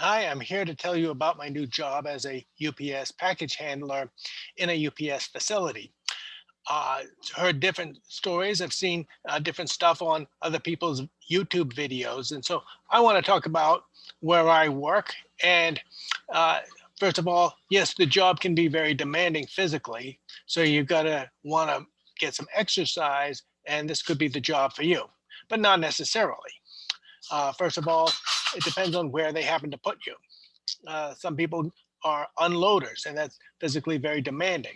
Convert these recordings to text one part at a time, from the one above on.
Hi, I'm here to tell you about my new job as a UPS package handler in a UPS facility. Heard different stories. I've seen different stuff on other people's YouTube videos. And so I want to talk about where I work. And uh, first of all, yes, the job can be very demanding physically. So you've got to want to get some exercise, and this could be the job for you, but not necessarily. First of all, it depends on where they happen to put you. Some people are unloaders, and that's physically very demanding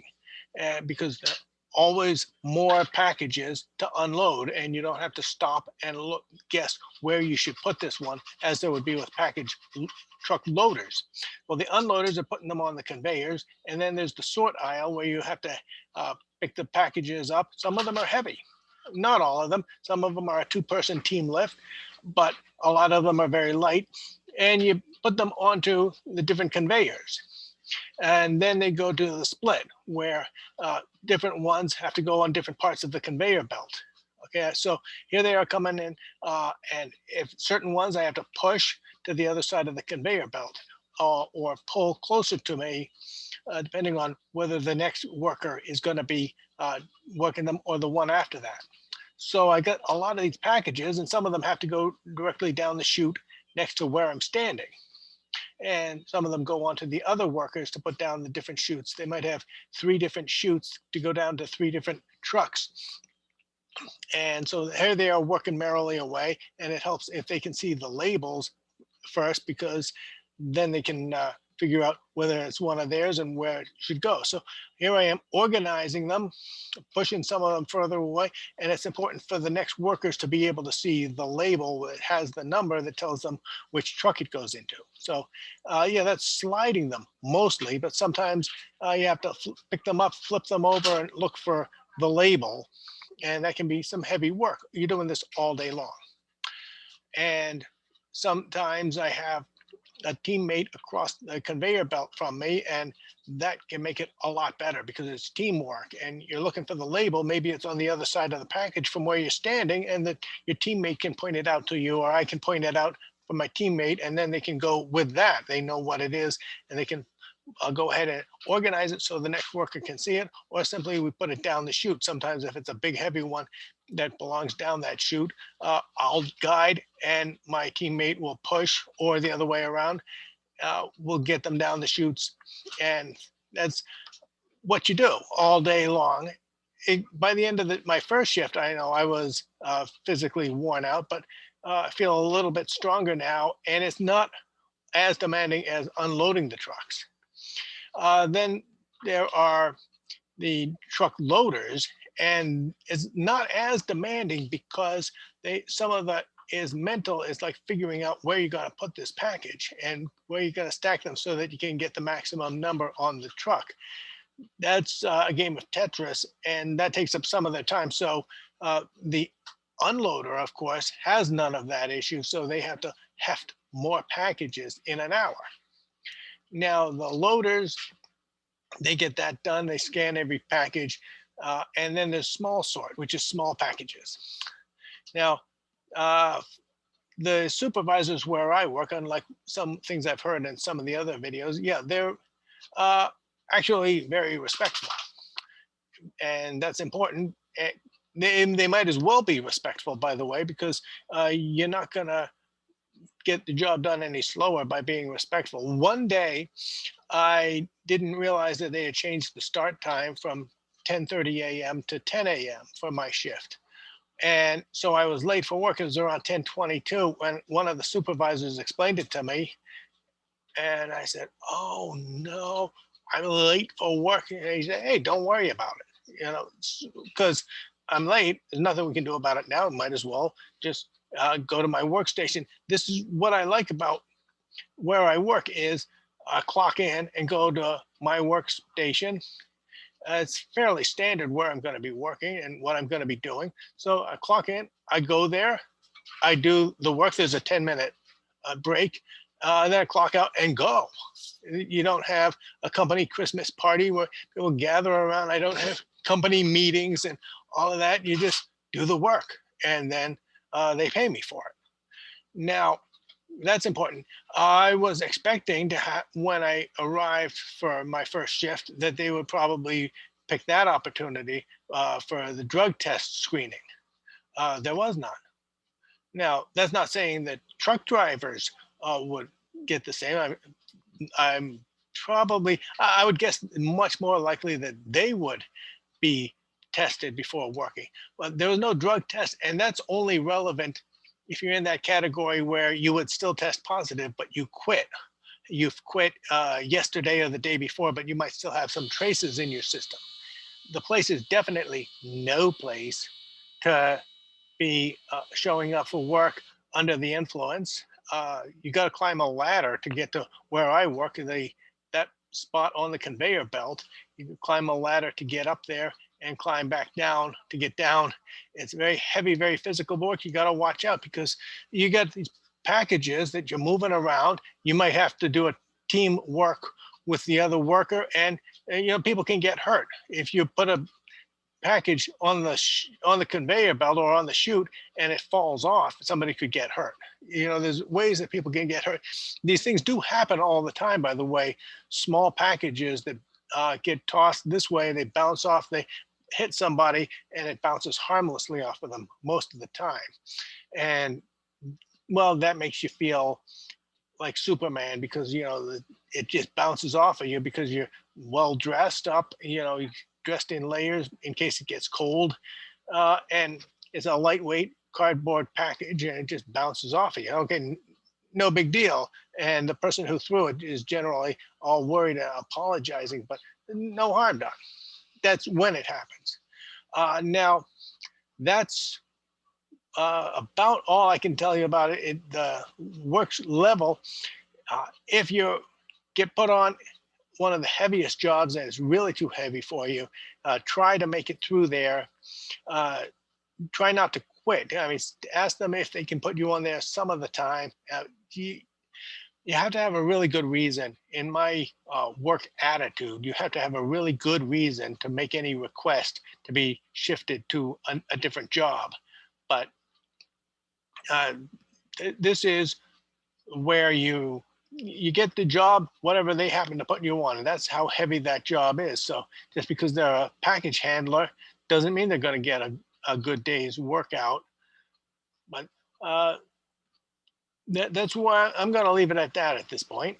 because there are always more packages to unload, and you don't have to stop and look, guess where you should put this one, as there would be with truck loaders. Well, the unloaders are putting them on the conveyors, and then there's the sort aisle where you have to pick the packages up. Some of them are heavy, not all of them. Some of them are a two-person team lift, but a lot of them are very light, and you put them onto the different conveyors. And then they go to the split where different ones have to go on different parts of the conveyor belt. Okay, so here they are coming in, and if certain ones I have to push to the other side of the conveyor belt or pull closer to me, depending on whether the next worker is going to be working them or the one after that. So I got a lot of these packages, and some of them have to go directly down the chute next to where I'm standing. And some of them go on to the other workers to put down the different chutes. They might have three different chutes to go down to three different trucks. And so here they are working merrily away. And it helps if they can see the labels first, because then they can figure out whether it's one of theirs and where it should go. So here I am organizing them, pushing some of them further away. And it's important for the next workers to be able to see the label that has the number that tells them which truck it goes into. So yeah, that's sliding them mostly, but sometimes you have to pick them up, flip them over, and look for the label. And that can be some heavy work. You're doing this all day long. And sometimes I have a teammate across the conveyor belt from me, and that can make it a lot better because it's teamwork. And you're looking for the label, maybe it's on the other side of the package from where you're standing, and that your teammate can point it out to you, or I can point it out for my teammate, and then they can go with that. They know what it is, and they can go ahead and organize it so the next worker can see it, or simply we put it down the chute. Sometimes if it's a big heavy one that belongs down that chute, I'll guide and my teammate will push, or the other way around, we'll get them down the chutes. And that's what you do all day long. By the end of my first shift, I know I was physically worn out, but I feel a little bit stronger now, and it's not as demanding as unloading the trucks. Then there are the truck loaders, and it's not as demanding because some of that is mental. It's like figuring out where you're going to put this package and where you're going to stack them so that you can get the maximum number on the truck. That's a game of Tetris, and that takes up some of their time. So the unloader, of course, has none of that issue, so they have to heft more packages in an hour. Now the loaders, they get that done. They scan every package. And then there's small sort, which is small packages. Now, uh, the supervisors where I work, unlike some things I've heard in some of the other videos, yeah, they're uh, actually very respectful. And that's important. They might as well be respectful, by the way, because you're not going to get the job done any slower by being respectful. One day, I didn't realize that they had changed the start time from 10:30 a.m. to 10 a.m. for my shift. And so I was late for work. It was around 10:22 when one of the supervisors explained it to me. And I said, "Oh no, I'm late for work." And he said, "Hey, don't worry about it. Because I'm late. There's nothing we can do about it now. Might as well just go to my workstation." This is what I like about where I work is clock in and go to my workstation. It's fairly standard where I'm going to be working and what I'm going to be doing. So I clock in, I go there, I do the work. There's a 10-minute break, and then I clock out and go. You don't have a company Christmas party where people gather around. I don't have company meetings and all of that. You just do the work, and then they pay me for it. Now, That's important. I was expecting to have, when I arrived for my first shift, that they would probably pick that opportunity for the drug test screening. There was none. Now, that's not saying that truck drivers would get the same. I'm probably, I would guess, much more likely that they would be tested before working. But there was no drug test, and that's only relevant if you're in that category where you would still test positive, but you quit. You've quit yesterday or the day before, but you might still have some traces in your system. The place is definitely no place to be showing up for work under the influence. You got to climb a ladder to get to where I work. That spot on the conveyor belt, you can climb a ladder to get up there and climb back down to get down. It's very heavy, very physical work. You got to watch out because you got these packages that you're moving around. You might have to do a team work with the other worker, and people can get hurt if you put a package on the conveyor belt or on the chute and it falls off. Somebody could get hurt. There's ways that people can get hurt. These things do happen all the time, by the way. Small packages that get tossed this way, they bounce off, they hit somebody, and it bounces harmlessly off of them most of the time. And well, that makes you feel like Superman because it just bounces off of you because you're well dressed up, dressed in layers in case it gets cold, and it's a lightweight cardboard package and it just bounces off of you. Okay, no big deal. And the person who threw it is generally all worried and apologizing, but no harm done. That's when it happens. Now, that's about all I can tell you about it. The work level, if you get put on one of the heaviest jobs that is really too heavy for you, try to make it through there. Try not to quit. I mean, ask them if they can put you on there some of the time. You have to have a really good reason. In my work attitude, you have to have a really good reason to make any request to be shifted to a different job. But uh, this is where you get the job, whatever they happen to put you on, and that's how heavy that job is. So just because they're a package handler doesn't mean they're going to get a good day's workout. But that's why I'm going to leave it at that at this point.